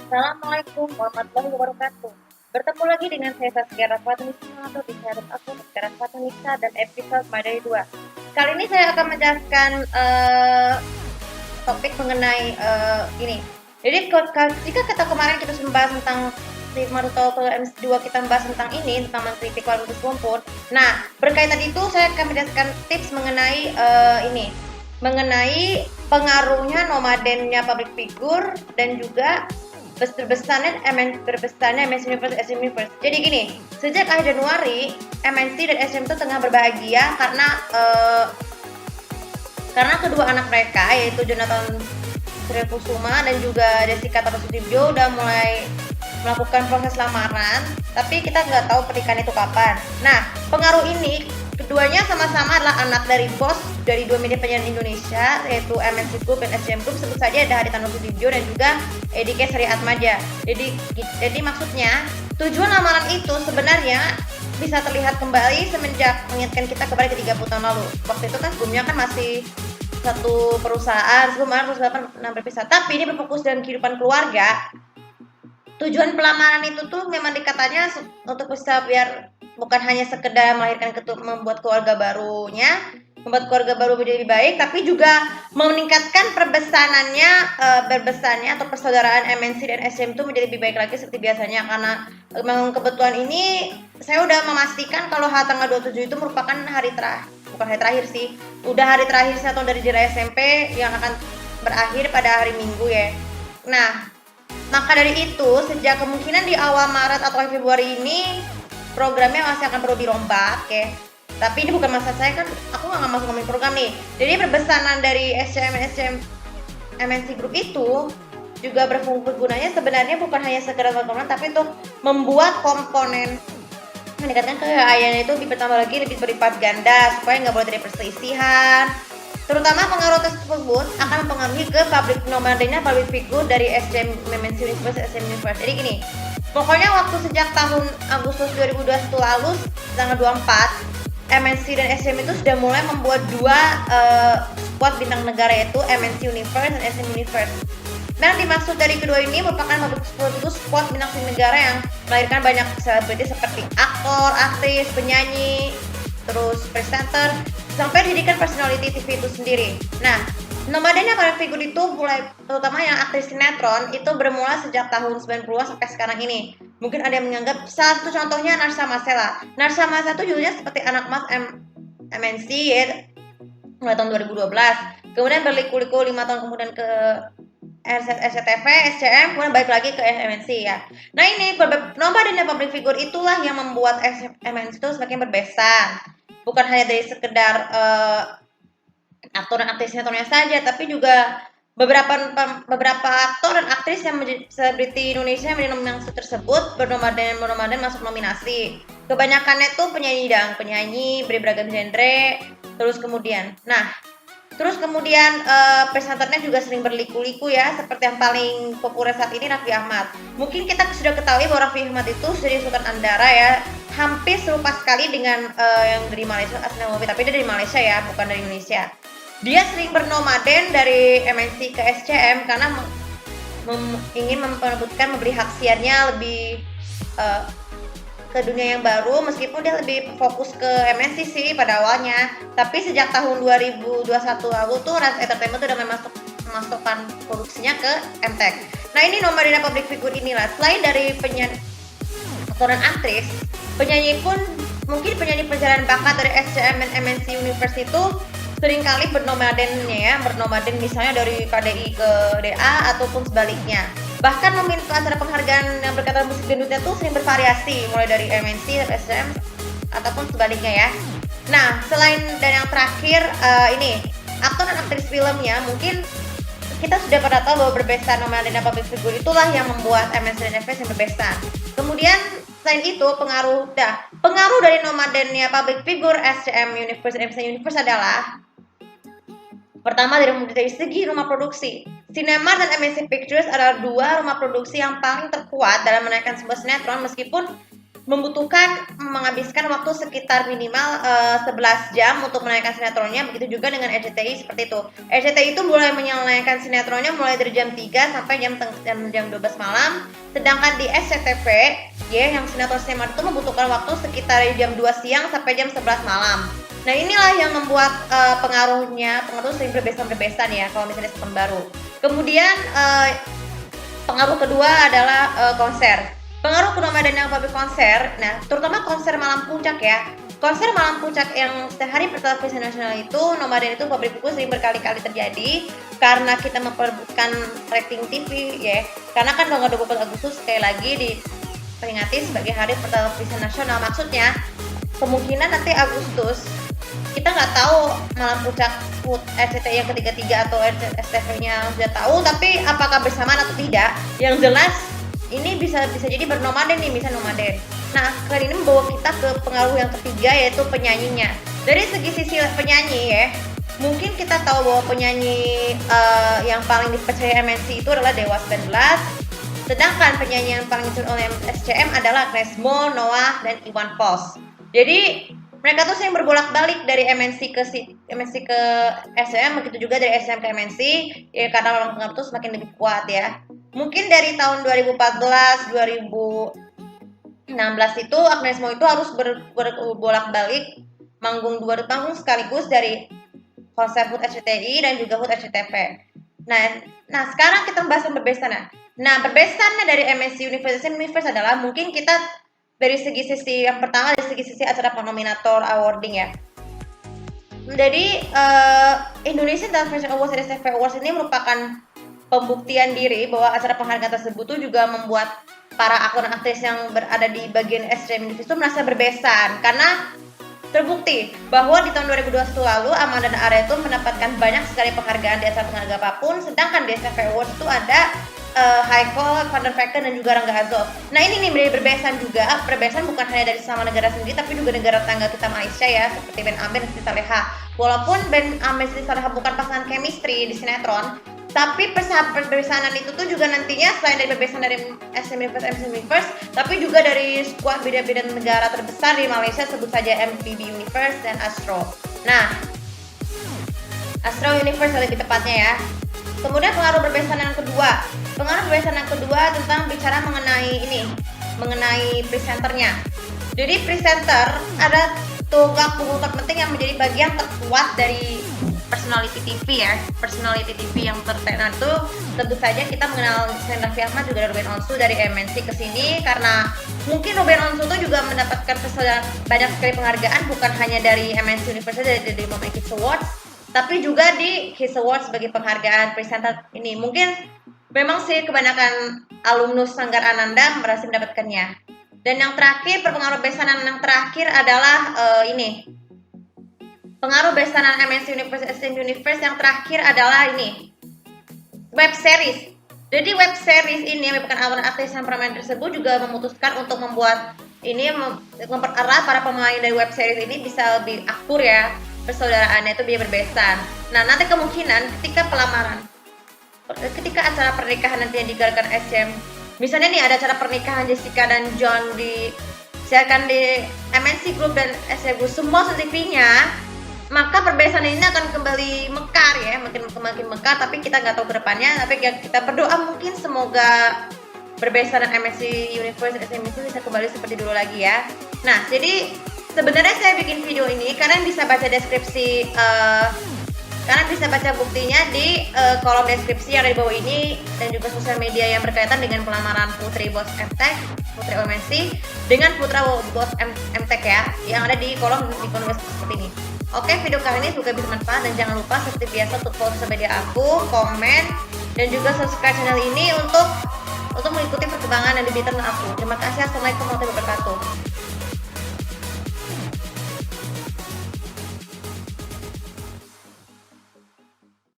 Assalamualaikum warahmatullahi wabarakatuh. Bertemu lagi dengan saya Saskia Ratwatanisa atau di channel aku Saskia Ratwatanisa dan episode Madai 2. Kali ini saya akan menjelaskan topik mengenai ini. Jadi jika kata kemarin kita membahas tentang si Maruto MC2 kita membahas tentang ini tentang mengkritik kualitas lumpur. Nah, berkaitan itu saya akan menjelaskan tips mengenai ini mengenai pengaruhnya nomadennya public figure dan juga berbesarnya MNC Universe SM Universe. Jadi gini, sejak akhir Januari MNC dan SM itu tengah berbahagia karena kedua anak mereka yaitu Jonathan Srikusuma dan juga Jessica Tarosudibjo udah mulai melakukan proses lamaran, tapi kita nggak tahu pernikahan itu kapan. Nah, pengaruh ini keduanya sama-sama adalah anak dari bos dari dua media penyiaran Indonesia yaitu MNC Group dan SCM Group, sebut saja ada Haritano Sudibjo dan juga Edike Sri Atmaja. Jadi maksudnya tujuan lamaran itu sebenarnya bisa terlihat kembali semenjak mengingatkan kita kembali ke 30 tahun lalu. Waktu itu kan sebelumnya kan masih satu perusahaan, sebelum perusahaan berpisah. Tapi ini berfokus dalam kehidupan keluarga. Tujuan pelamaran itu tuh memang dikatanya untuk bisa biar bukan hanya sekedar melahirkan membuat keluarga barunya, membuat keluarga baru menjadi lebih baik, tapi juga meningkatkan berbesarnya atau persaudaraan MNC dan SM itu menjadi lebih baik lagi seperti biasanya. Karena memang kebetulan ini saya udah memastikan kalau tanggal 27 itu merupakan bukan hari terakhir sih, udah hari terakhir saya tahun dari Jira SMP yang akan berakhir pada hari Minggu ya. Nah, maka dari itu, sejak kemungkinan di awal Maret atau Februari ini programnya masih akan perlu dirombak ya. Tapi ini bukan masa saya kan, aku nggak masuk ngomongin program nih. Jadi perbesaran dari SCM MNC Group itu juga gunanya sebenarnya bukan hanya sekedar komponen, tapi untuk membuat komponen mendekatkan kekayaannya itu lebih bertambah lagi, lebih berlipat ganda supaya nggak boleh terjadi perselisihan. Terutama pengaruh tersebut akan mempengaruhi ke nomadennya public figure dari SCM MNC Universe SM Universe. Jadi gini, pokoknya waktu sejak tahun Agustus 2021 lalu tanggal 24 MNC dan SM itu sudah mulai membuat dua squad bintang negara yaitu MNC Universe dan SM Universe. Dan dimaksud dari kedua ini merupakan squad bintang negara yang melahirkan banyak selebriti seperti aktor, aktris, penyanyi, terus presenter, sampai didikan personality TV itu sendiri. Nah, nomadennya para figur itu mulai, terutama yang aktris sinetron, itu bermula sejak tahun 90-an sampai sekarang ini. Mungkin ada yang menganggap salah satu contohnya Narsha Masela. Narsha Masela itu judulnya seperti anak mas MNC ya, mulai tahun 2012. Kemudian berliku-liku 5 tahun kemudian ke SCTV, SCM, kemudian balik lagi ke MNC ya. Nah ini nomadennya public figure itulah yang membuat MNC itu semakin berbesar. Bukan hanya dari sekedar aktor dan aktris sinetronnya saja, tapi juga beberapa aktor dan aktris yang menjadi selebriti Indonesia yang menjadi tersebut bernomaden masuk nominasi. Kebanyakannya itu penyanyi beragam genre. Terus kemudian presenternya juga sering berliku-liku ya, seperti yang paling populer saat ini Raffi Ahmad. Mungkin kita sudah ketahui bahwa Raffi Ahmad itu sudah Sultan Andara ya, hampir serupa sekali dengan yang dari Malaysia, asli tapi dia dari Malaysia ya, bukan dari Indonesia. Dia sering bernomaden dari MNC ke SCM karena ingin memberi hak siarnya lebih ke dunia yang baru, meskipun dia lebih fokus ke MNC sih pada awalnya. Tapi sejak tahun 2021 lalu tuh Rans Entertainment udah memasukkan produksinya ke MTech. Nah ini nomadennya public figure inilah, selain dari aktor dan aktris, penyanyi pun mungkin penyanyi perjalanan bakat dari SCM dan MNC Universe itu seringkali bernomaden misalnya dari KDI ke DA ataupun sebaliknya. Bahkan meminta acara penghargaan yang berkaitan musik dangdutnya tuh sering bervariasi, mulai dari MNC, SM, ataupun sebaliknya ya. Nah, selain dan yang terakhir ini aktor dan aktris filmnya, mungkin kita sudah pernah tahu bahwa berbesar nomadennya public figure itulah yang membuat MNC dan FS yang berbesar. Kemudian selain itu pengaruh dari nomadennya public figure SCM Universe dan MC Universe adalah pertama dari segi rumah produksi. Cinemark dan MNC Pictures adalah dua rumah produksi yang paling terkuat dalam menaikkan sebuah sinetron, meskipun membutuhkan menghabiskan waktu sekitar minimal 11 jam untuk menaikkan sinetronnya. Begitu juga dengan RCTI seperti itu. RCTI itu mulai menyelesaikan sinetronnya mulai dari jam 3 sampai jam 12 malam. Sedangkan di SCTV ya yang sinetron itu membutuhkan waktu sekitar jam 2 siang sampai jam 11 malam. Nah inilah yang membuat pengaruh sering berbesan-berbesan ya kalau misalnya sistem baru. Kemudian pengaruh kedua adalah konser. Pengaruh Ramadan yang public konser, nah terutama konser malam puncak ya. Konser malam puncak yang setiap hari bertelevisi nasional itu, nomaden itu pabrik buku sering berkali-kali terjadi karena kita memperebutkan rating TV ya. Karena kan tanggal 24 Agustus sekali lagi diperingati sebagai hari pertelevisian nasional. Maksudnya kemungkinan nanti Agustus kita nggak tahu malam puncak RCTI yang ketiga atau STV-nya sudah tahu, tapi apakah bersamaan atau tidak? Yang jelas ini bisa jadi bernomaden nih, bisa nomaden. Nah, kali ini membawa kita ke pengaruh yang ketiga yaitu penyanyinya. Dari sisi penyanyi ya, mungkin kita tahu bahwa penyanyi yang paling dipercaya MNC itu adalah Dewa 19. Sedangkan penyanyi yang paling dipercaya oleh SCM adalah Agnes Mo, Noah, dan Iwan Fals. Jadi mereka tuh sering berbolak-balik dari MNC ke SCM, begitu juga dari SCM ke MNC ya, karena memang pengaruh itu semakin lebih kuat ya. Mungkin dari tahun 2014, 2016 itu Agnes Mo itu harus berbolak-balik manggung 2 panggung sekaligus dari konser HUT RCTI dan juga HUT RCTV. Nah sekarang kita membahas berbesan. Nah berbesannya dari MNC Universe adalah mungkin kita dari sisi yang pertama dari sisi acara penominator awarding ya. Jadi Indonesian Television Awards dan SCTV Awards ini merupakan pembuktian diri bahwa acara penghargaan tersebut tuh juga membuat para aktor dan aktris yang berada di bagian SCM itu merasa berbesan karena terbukti bahwa di tahun 2021 lalu Amanda dan Arya itu mendapatkan banyak sekali penghargaan di acara penghargaan apapun, sedangkan di SCTV Awards itu ada Haikal, Van der Vecken dan juga Rangga Azov. Nah ini nih menjadi berbesan juga. Berbesan bukan hanya dari sesama negara sendiri, tapi juga negara tetangga kita Malaysia ya, seperti Ben Amir dan Siti Saleha. Walaupun Ben Amir dan Siti Saleha bukan pasangan chemistry di sinetron, tapi perbesanan itu tuh juga nantinya selain dari berbesan dari SM Universe, tapi juga dari squad beda-beda negara terbesar di Malaysia, sebut saja MPB Universe dan Astro. Nah, Astro Universe lebih tepatnya ya. Kemudian pengaruh berbesan yang kedua. Pengaruh berbesan yang kedua tentang bicara mengenai presenternya. Jadi presenter ada tunggak penting yang menjadi bagian terkuat dari personality TV ya. Personality TV yang terkenal itu tentu saja kita mengenal Sven Raffi Ahmad juga dari Ruben Onsu dari MNC ke sini karena mungkin Ruben Onsu itu juga mendapatkan banyak sekali penghargaan bukan hanya dari MNC Universe dari Mama Kids Awards, tapi juga di Kids Awards sebagai penghargaan presenter ini. Mungkin memang sih kebanyakan alumnus Sanggar Ananda berhasil mendapatkannya. Dan yang terakhir, pengaruh besanan yang terakhir adalah pengaruh besanan MNC Universe yang terakhir adalah ini web series. Jadi web series ini merupakan awal aktris yang permain tersebut juga memutuskan untuk membuat ini mempererat para pemain dari web series ini bisa lebih akur ya, persaudaraannya itu biar berbesan. Nah nanti kemungkinan ketika acara pernikahan nanti yang digelarkan SCM, misalnya nih ada acara pernikahan Jessica dan John disiarkan di MNC Group dan SCM Group semua TV-nya, maka perbesanan ini akan kembali mekar ya, makin mekar, tapi kita nggak tahu ke depannya. Tapi kita berdoa mungkin semoga perbesanan MNC Universe dan SCM itu bisa kembali seperti dulu lagi ya. Nah jadi sebenarnya saya bikin video ini kalian bisa baca deskripsi, kalian bisa baca buktinya di kolom deskripsi yang ada di bawah ini, dan juga sosial media yang berkaitan dengan pelamaran Putri Bos MTech, Putri OMNC dengan Putra Bos MTech ya, yang ada di kolom seperti ini. Oke, video kali ini semoga bisa bermanfaat dan jangan lupa seperti biasa untuk follow sosial media aku, komen, dan juga subscribe channel ini untuk mengikuti perkembangan dan debitan aku. Terima kasih. Assalamualaikum warahmatullahi wabarakatuh.